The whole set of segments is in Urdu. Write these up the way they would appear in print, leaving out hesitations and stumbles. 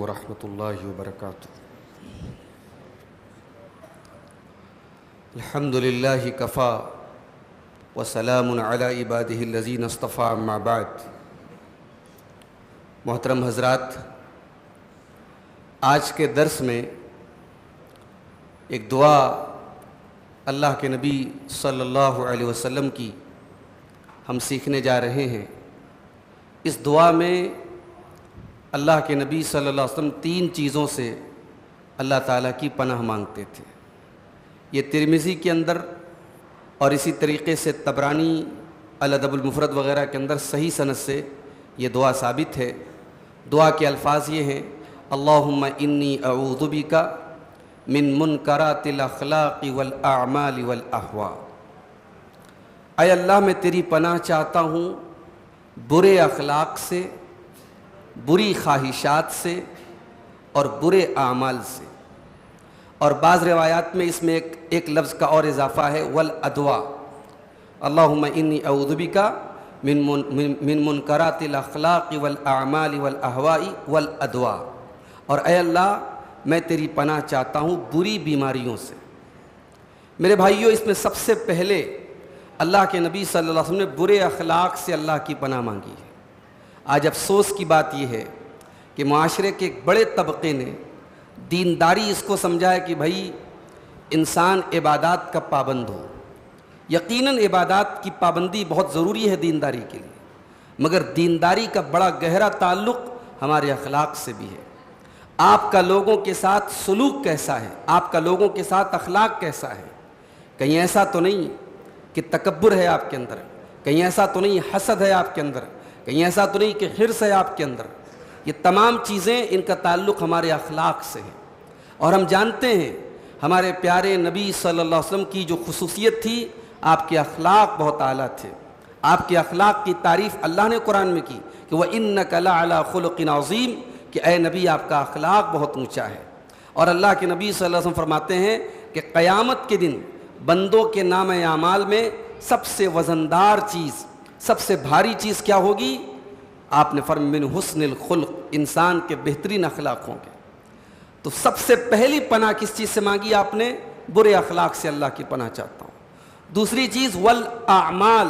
ورحمۃ اللہ وبرکاتہ۔ الحمد للہ کفا وسلام علی عبادہ الذین اصطفیٰ اما بعد۔ محترم حضرات، آج کے درس میں ایک دعا اللہ کے نبی صلی اللہ علیہ وسلم کی ہم سیکھنے جا رہے ہیں۔ اس دعا میں اللہ کے نبی صلی اللہ علیہ وسلم 3 چیزوں سے اللہ تعالیٰ کی پناہ مانگتے تھے۔ یہ ترمذی کے اندر اور اسی طریقے سے طبرانی الادب المفرد وغیرہ کے اندر صحیح سند سے یہ دعا ثابت ہے۔ دعا کے الفاظ یہ ہیں: اللہم انی اعوذ بک من منکرات الاخلاق والاعمال والاہواء۔ اے اللہ، میں تیری پناہ چاہتا ہوں برے اخلاق سے، بری خواہشات سے اور برے اعمال سے۔ اور بعض روایات میں اس میں ایک لفظ کا اور اضافہ ہے، والادواء۔ اللہم انی اعوذ بک من منکرات الاخلاق والاعمال والاہواء والادواء۔ اور اے اللہ، میں تیری پناہ چاہتا ہوں بری بیماریوں سے۔ میرے بھائیوں، اس میں سب سے پہلے اللہ کے نبی صلی اللہ علیہ وسلم نے برے اخلاق سے اللہ کی پناہ مانگی ہے۔ آج افسوس کی بات یہ ہے کہ معاشرے کے ایک بڑے طبقے نے دینداری اس کو سمجھا ہے کہ بھائی انسان عبادات کا پابند ہو۔ یقیناً عبادات کی پابندی بہت ضروری ہے دینداری کے لیے، مگر دینداری کا بڑا گہرا تعلق ہمارے اخلاق سے بھی ہے۔ آپ کا لوگوں کے ساتھ سلوک کیسا ہے، آپ کا لوگوں کے ساتھ اخلاق کیسا ہے۔ کہیں ایسا تو نہیں کہ تکبر ہے آپ کے اندر، کہیں ایسا تو نہیں حسد ہے آپ کے اندر، کہیں ایسا تو نہیں کہ حرص ہے آپ کے اندر۔ یہ تمام چیزیں، ان کا تعلق ہمارے اخلاق سے ہے۔ اور ہم جانتے ہیں ہمارے پیارے نبی صلی اللہ علیہ وسلم کی جو خصوصیت تھی، آپ کے اخلاق بہت اعلیٰ تھے۔ آپ کے اخلاق کی تعریف اللہ نے قرآن میں کی کہ وَإِنَّكَ لَعَلَىٰ خُلُقٍ عَظِيمٍ، کہ اے نبی آپ کا اخلاق بہت اونچا ہے۔ اور اللہ کے نبی صلی اللہ علیہ وسلم فرماتے ہیں کہ قیامت کے دن بندوں کے نام اعمال میں سب سے وزندار چیز، سب سے بھاری چیز کیا ہوگی؟ آپ نے فرمایا من حسن الخلق، انسان کے بہترین اخلاق ہوں گے۔ تو سب سے پہلی پناہ کس چیز سے مانگی آپ نے؟ برے اخلاق سے اللہ کی پناہ چاہتا ہوں۔ دوسری چیز والاعمال،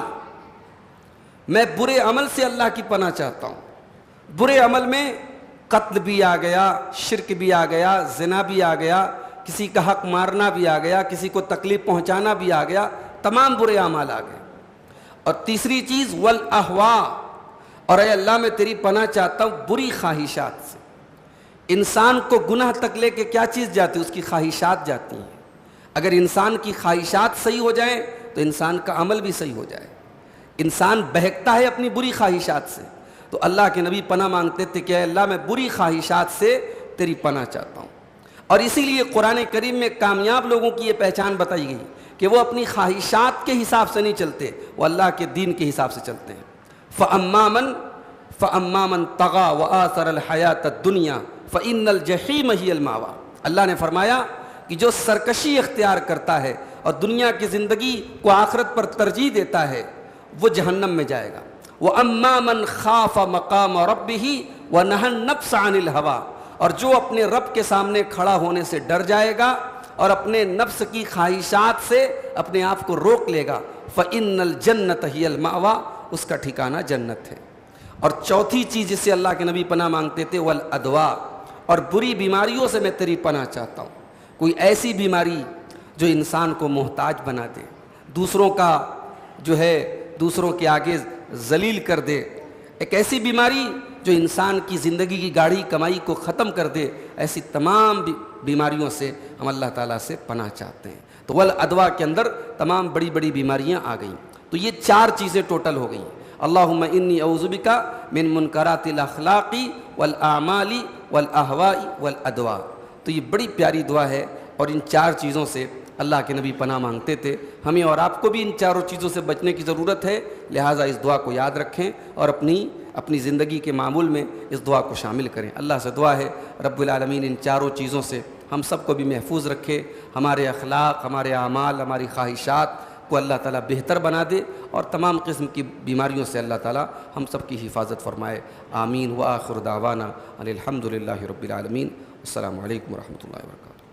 میں برے عمل سے اللہ کی پناہ چاہتا ہوں۔ برے عمل میں قتل بھی آ گیا، شرک بھی آ گیا، زنا بھی آ گیا، کسی کا حق مارنا بھی آ گیا، کسی کو تکلیف پہنچانا بھی آ گیا، تمام برے اعمال آ گئے۔ اور تیسری چیز والاہواء، اور اے اللہ میں تیری پناہ چاہتا ہوں بری خواہشات سے۔ انسان کو گناہ تک لے کے کیا چیز جاتی ہے؟ اس کی خواہشات جاتی ہیں۔ اگر انسان کی خواہشات صحیح ہو جائیں تو انسان کا عمل بھی صحیح ہو جائے۔ انسان بہکتا ہے اپنی بری خواہشات سے، تو اللہ کے نبی پناہ مانگتے تھے کہ اے اللہ میں بری خواہشات سے تیری پناہ چاہتا ہوں۔ اور اسی لیے قرآن کریم میں کامیاب لوگوں کی یہ پہچان بتائی گئی کہ وہ اپنی خواہشات کے حساب سے نہیں چلتے، وہ اللہ کے دین کے حساب سے چلتے ہیں۔ فَأَمَّا مَنْ طَغَىٰ وَآثَرَ الْحَيَاةَ الدُّنْيَا فَإِنَّ الْجَحِيمَ هِيَ الْمَأْوَىٰ۔ اللہ نے فرمایا کہ جو سرکشی اختیار کرتا ہے اور دنیا کی زندگی کو آخرت پر ترجیح دیتا ہے، وہ جہنم میں جائے گا۔ وَأَمَّا مَنْ خَافَ مَقَامَ رَبِّهِ وَنَهَى النَّفْسَ عَنِ الْهَوَىٰ، اور جو اپنے رب کے سامنے کھڑا ہونے سے ڈر جائے گا اور اپنے نفس کی خواہشات سے اپنے آپ کو روک لے گا، فَإِنَّ الْجَنَّةَ هِيَ الْمَأْوَىٰ، اس کا ٹھکانہ جنت ہے۔ اور چوتھی چیز جس سے اللہ کے نبی پناہ مانگتے تھے، والادواء، اور بری بیماریوں سے میں تیری پناہ چاہتا ہوں۔ کوئی ایسی بیماری جو انسان کو محتاج بنا دے، دوسروں کا جو ہے دوسروں کے آگے ذلیل کر دے، ایک ایسی بیماری جو انسان کی زندگی کی گاڑھی کمائی کو ختم کر دے، ایسی تمام بیماریوں سے ہم اللہ تعالیٰ سے پناہ چاہتے ہیں۔ تو والادواء کے اندر تمام بڑی بڑی بیماریاں آ گئیں۔ تو یہ 4 چیزیں ٹوٹل ہو گئیں۔ اللہم انی اعوذ بک من منکرات الاخلاق والاعمال والاہواء والادواء۔ تو یہ بڑی پیاری دعا ہے، اور ان 4 چیزوں سے اللہ کے نبی پناہ مانگتے تھے۔ ہمیں اور آپ کو بھی ان 4 چیزوں سے بچنے کی ضرورت ہے، لہٰذا اس دعا کو یاد رکھیں اور اپنی زندگی کے معمول میں اس دعا کو شامل کریں۔ اللہ سے دعا ہے رب العالمین ان 4 چیزوں سے ہم سب کو بھی محفوظ رکھے، ہمارے اخلاق، ہمارے اعمال، ہماری خواہشات، کو اللہ تعالیٰ بہتر بنا دے اور تمام قسم کی بیماریوں سے اللہ تعالیٰ ہم سب کی حفاظت فرمائے. آمین. وآخر دعوانا ان الحمد للہ رب العالمین. السلام علیکم ورحمۃ اللہ وبرکاتہ.